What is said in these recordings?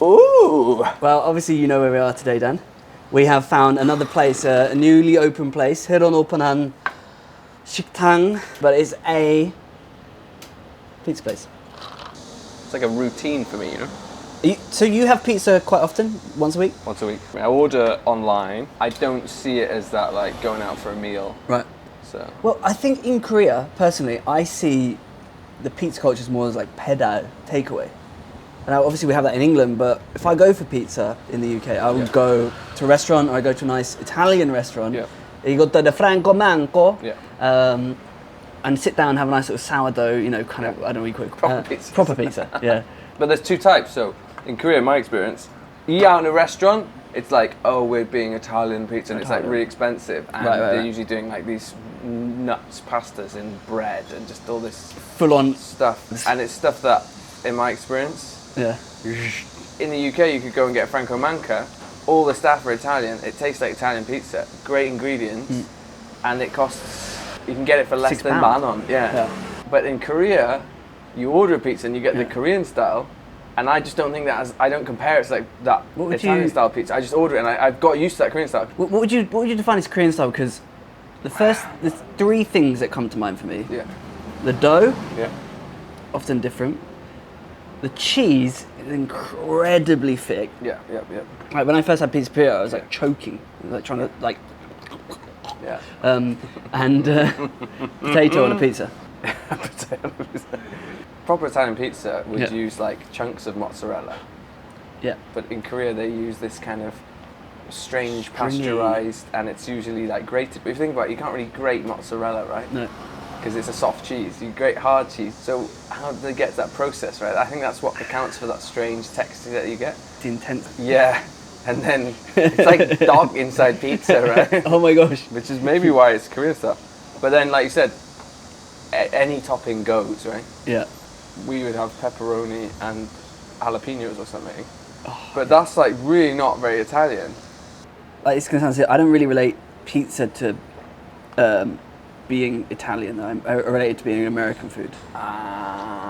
Ooh! Well, obviously you know where we are today, Dan. We have found another place, a newly opened place. 새로 오픈한 식당, but it's a pizza place. It's like a routine for me, you know? So you have pizza quite often? Once a week? Once a week. I order online. I don't see it as that, like, going out for a meal. Right. So. Well, I think in Korea, personally, I see the pizza culture is more as like pedal, takeaway. And obviously we have that in England, but if I go for pizza in the UK, I would go to a restaurant or I go to a nice Italian restaurant. Yeah. You go to the Franco Manco. Yeah. And sit down and have a nice little sourdough, you know, kind of, I don't know what you call it. Proper pizza. Proper pizza, yeah. But there's two types. So in Korea, in my experience, you eat out in a restaurant, it's like, oh, we're being Italian pizza, and it's like really expensive. And they're usually doing like these nuts pastas in bread and just all this full on stuff. And it's stuff that, in my experience, in the UK, you could go and get a Franco Manca. All the staff are Italian. It tastes like Italian pizza. Great ingredients, and it costs. You can get it for less than £6. Yeah. But in Korea, you order a pizza and you get the Korean style, and I just don't think that I don't compare it to like that Italian style pizza. I just order it and I've got used to that Korean style. What would you define as Korean style? Because there's three things that come to mind for me. Yeah. The dough, often different. The cheese is incredibly thick. Yeah. Like when I first had pizza Pia, I was like choking, like trying to like. Yeah. And potato on a pizza. Proper Italian pizza would use like chunks of mozzarella. Yeah. But in Korea they use this kind of strange pasteurized, and it's usually like grated. But if you think about it, you can't really grate mozzarella, right? No. Because it's a soft cheese. You grate hard cheese. So how do they get to that process, right? I think that's what accounts for that strange texture that you get. It's intense. Yeah. And then it's like dog inside pizza, right? Oh my gosh. Which is maybe why it's Korean stuff. But then, like you said, any topping goes, right? Yeah. We would have pepperoni and jalapenos or something. Oh, but that's like really not very Italian. Like, it's gonna sound silly. I don't really relate pizza to being Italian. I relate it to being American food.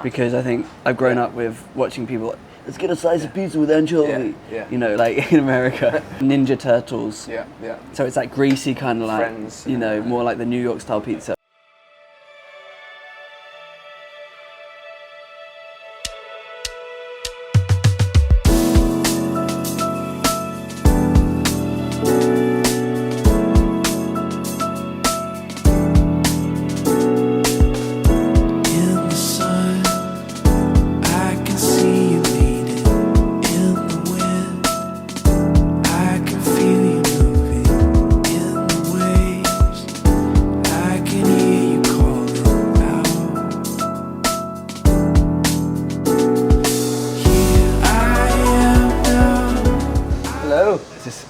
Because I think I've grown up with watching people. Let's get a slice of pizza with anchovy. Yeah. You know, like in America, Ninja Turtles. Yeah. So it's like greasy, kind of like, Friends. you know, more like the New York style pizza.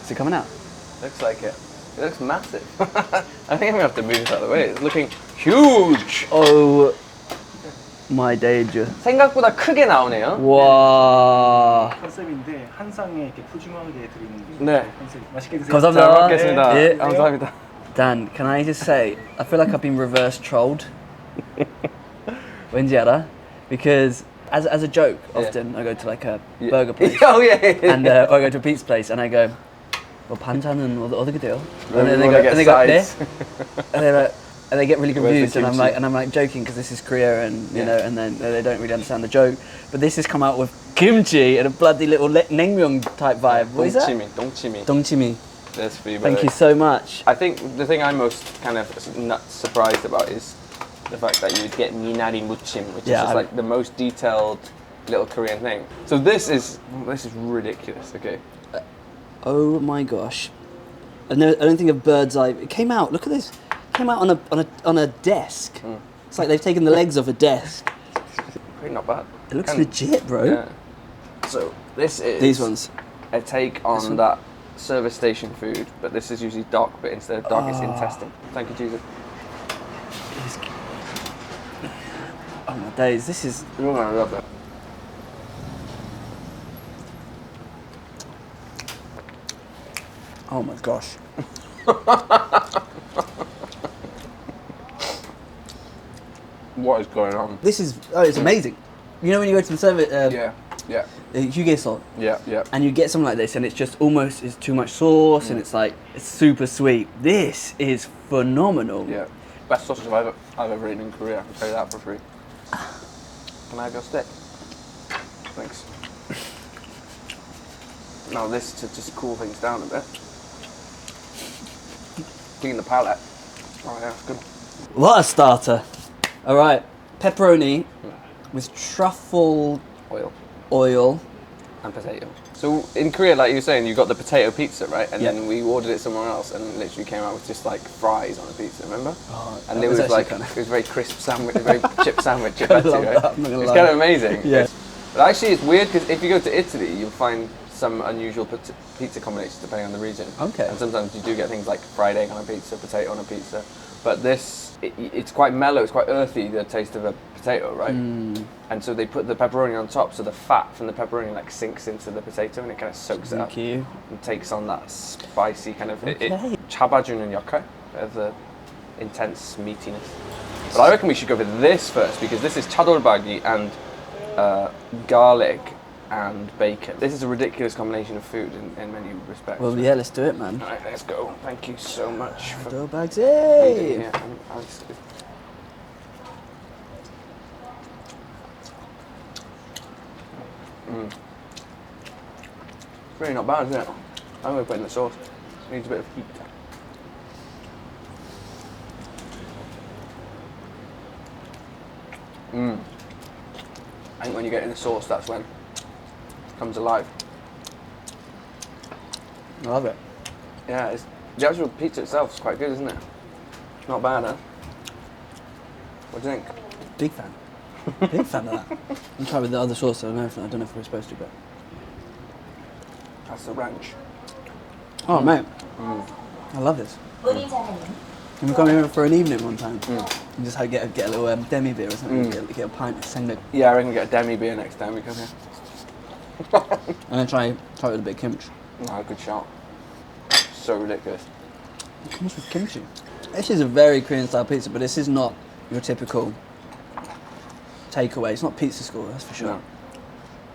Is it coming out? Looks like it. It looks massive. I think I'm gonna have to move this out of the way. It's looking huge. Oh my days. 생각보다 크게 나오네요. 와. 컨셉인데 한 쌍에 이렇게 푸짐하게 드리는 게 네. 컨셉. 맛있게 드세요. 감사합니다. 잘 먹겠습니다. 예. 감사합니다. Dan, can I just say, I feel like I've been reverse trolled. 왠지 알아? Because as a joke, often I go to like a burger place. Oh yeah. And or I go to a pizza place and I go, well, 반찬은 어떻게 돼요? And then they get go, 네? sides. And they're like, and they get really Where's the confused, and I'm like joking because this is Korea, and you know, and then they don't really understand the joke. But this has come out with kimchi and a bloody little naengmyeon type vibe. What is that? Dongchimi. Dongchimi. That's for you. Thank you so much. I think the thing I'm most kind of surprised about is the fact that you would get minari muchim, which is just like the most detailed little Korean thing. So this is ridiculous. Okay. Oh my gosh! I don't think of bird's eye. It came out. Look at this. It came out on a desk. It's like they've taken the legs off a desk. Pretty not bad. It looks legit, bro. Yeah. So this is these ones. A take on that service station food, but this is usually dock, but instead of dock, it's intestine. Thank you, Jesus. Oh my days! This is. You're gonna love it. Oh my gosh. What is going on? This is, it's amazing. You know when you go to the service, Yeah. Hugeso. Yeah, yeah. And you get something like this, and it's just almost it's too much sauce, and it's like it's super sweet. This is phenomenal. Yeah. Best sausage I've ever eaten in Korea. I can tell you that for free. Can I have your stick? Thanks. Now this to just cool things down a bit. Clean the palate. Oh yeah, it's good. What a starter! All right, pepperoni with truffle oil. And potato. So in Korea, like you were saying, you got the potato pizza, right? And Yeah. then we ordered it somewhere else, and it literally came out with just like fries on a pizza. Remember? Oh, and that it was was actually like kinda- it was very crisp sandwich, very chip sandwich, chip I patty, love right? that, I'm not gonna It's lie. kind of amazing. Yeah. But actually, it's weird because if you go to Italy, you'll find some unusual pizza combinations depending on the region. Okay. And sometimes you do get things like fried egg on a pizza, potato on a pizza. But this, it's quite mellow, it's quite earthy, the taste of a potato, right? And so they put the pepperoni on top, so the fat from the pepperoni like sinks into the potato and it kind of soaks it up. Thank you. And takes on that spicy kind of, Okay. chabaju는 yokai, of the intense meatiness. But I reckon we should go for this first because this is chadolbagi and garlic and bacon. This is a ridiculous combination of food in many respects. Well, yeah, let's do it, man. Alright, let's go. Thank you so much for Go back, being hey! here. It's really not bad, isn't it? I'm going to put in the sauce. It needs a bit of heat. I think when you get in the sauce, that's when it comes alive. I love it. Yeah, the actual pizza itself is quite good, isn't it? Not bad, huh? What do you think? Big fan. Big fan of that. I'm trying with the other sauce. I don't know if we're supposed to, but. That's the ranch. Oh, mate. I love this. Can we come here for an evening one time? And just get a little demi beer or something, get a pint of sangre. Yeah, I reckon get a demi beer next time we come here. And then try it with a bit of kimchi. Oh, good shot. So ridiculous. It comes with kimchi. This is a very Korean style pizza, but this is not your typical takeaway. It's not pizza school, that's for sure. No.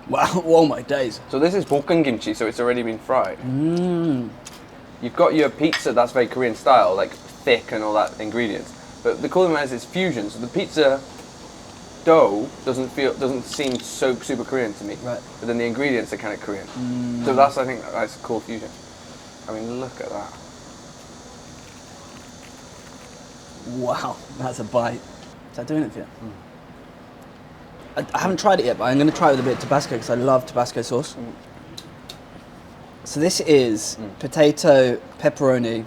Wow, oh my days. So this is 볶은 kimchi, so it's already been fried. You've got your pizza that's very Korean style, like thick and all that ingredients. But the cool thing is it's fusion, so the pizza dough doesn't seem so super Korean to me. Right. But then the ingredients are kind of Korean. So I think that's a cool fusion. I mean, look at that. Wow, that's a bite. Is that doing it for you? I haven't tried it yet, but I'm going to try it with a bit of Tabasco because I love Tabasco sauce. So this is potato, pepperoni,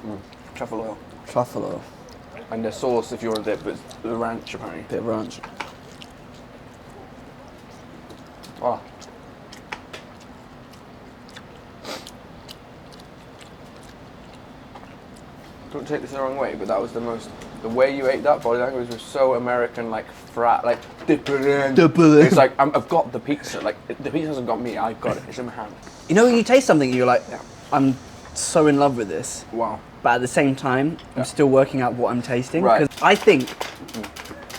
Truffle oil. truffle oil, And the sauce, if you want to dip, is the ranch apparently. bit of ranch. Oh. Don't take this the wrong way, but that was the way you ate that body language was so American, like frat, like dip it in. Dip it in. It's like, I've got the pizza, like the pizza hasn't got me, I've got it, it's in my hand. You know when you taste something, you're like, Yeah. I'm so in love with this, Wow. but at the same time, I'm still working out what I'm tasting. Right. 'Cause I think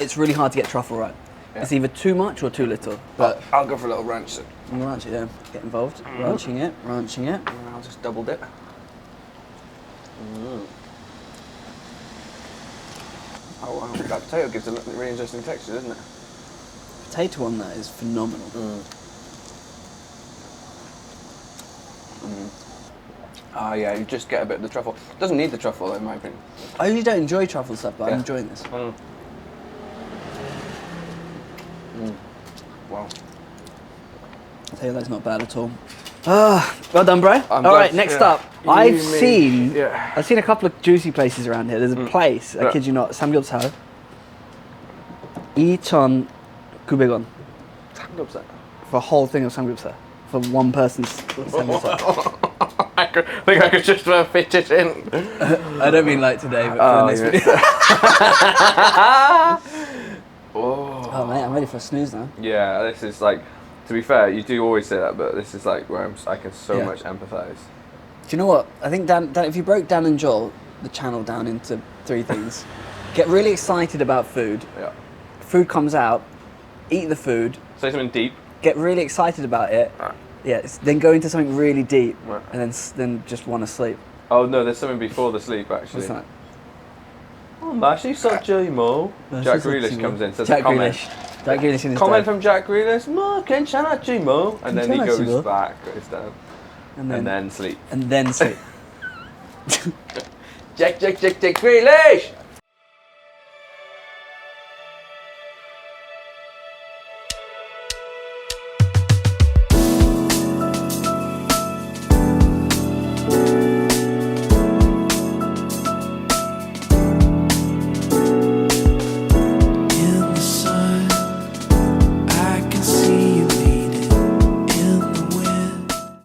it's really hard to get truffle right. Yeah. It's either too much or too little. But I'll go for a little ranch, ranch it, yeah. Get involved. Ranching it, ranching it. and I'll just double dip. Oh wow, that potato gives a really interesting texture, doesn't it? Potato on that is phenomenal. Ah yeah, you just get a bit of the truffle. Doesn't need the truffle in my opinion. I usually don't enjoy truffle stuff, but Yeah. I'm enjoying this. Wow. I'll tell you that's not bad at all. Well done, bro. I'm All glad- right, next yeah. up, I've Me. seen Yeah. a couple of juicy places around here. There's a place, I Yeah. kid you not, samgyeopsal. 2,900원 삼겹살. for a whole thing of samgyeopsal for one person's samgyeopsal. I think I could just fit it in. I don't mean like today, but for the next video. Oh mate, I'm ready for a snooze now. Yeah, this is like, to be fair, you do always say that, but this is like where I can so Yeah. much empathise. Do you know what? I think Dan, if you broke Dan and Joel, the channel, down into 3 things, get really excited about food. Yeah. Food comes out, eat the food, Say something deep. get really excited about it. Right. Yeah, then go into something really deep, Right. and then just want to sleep. Oh no, there's something before the sleep actually. What's that? Oh, Mashi Sojo Mo. Jack Grealish comes in, says Jack a comment. Grealish. Jack Grealish in his Comment dad. from Jack Grealish. Mo, Kenchanachi Mo. And then he Kenchanachi Mo. goes back, goes down, and then sleep. And then sleep. Jack Grealish.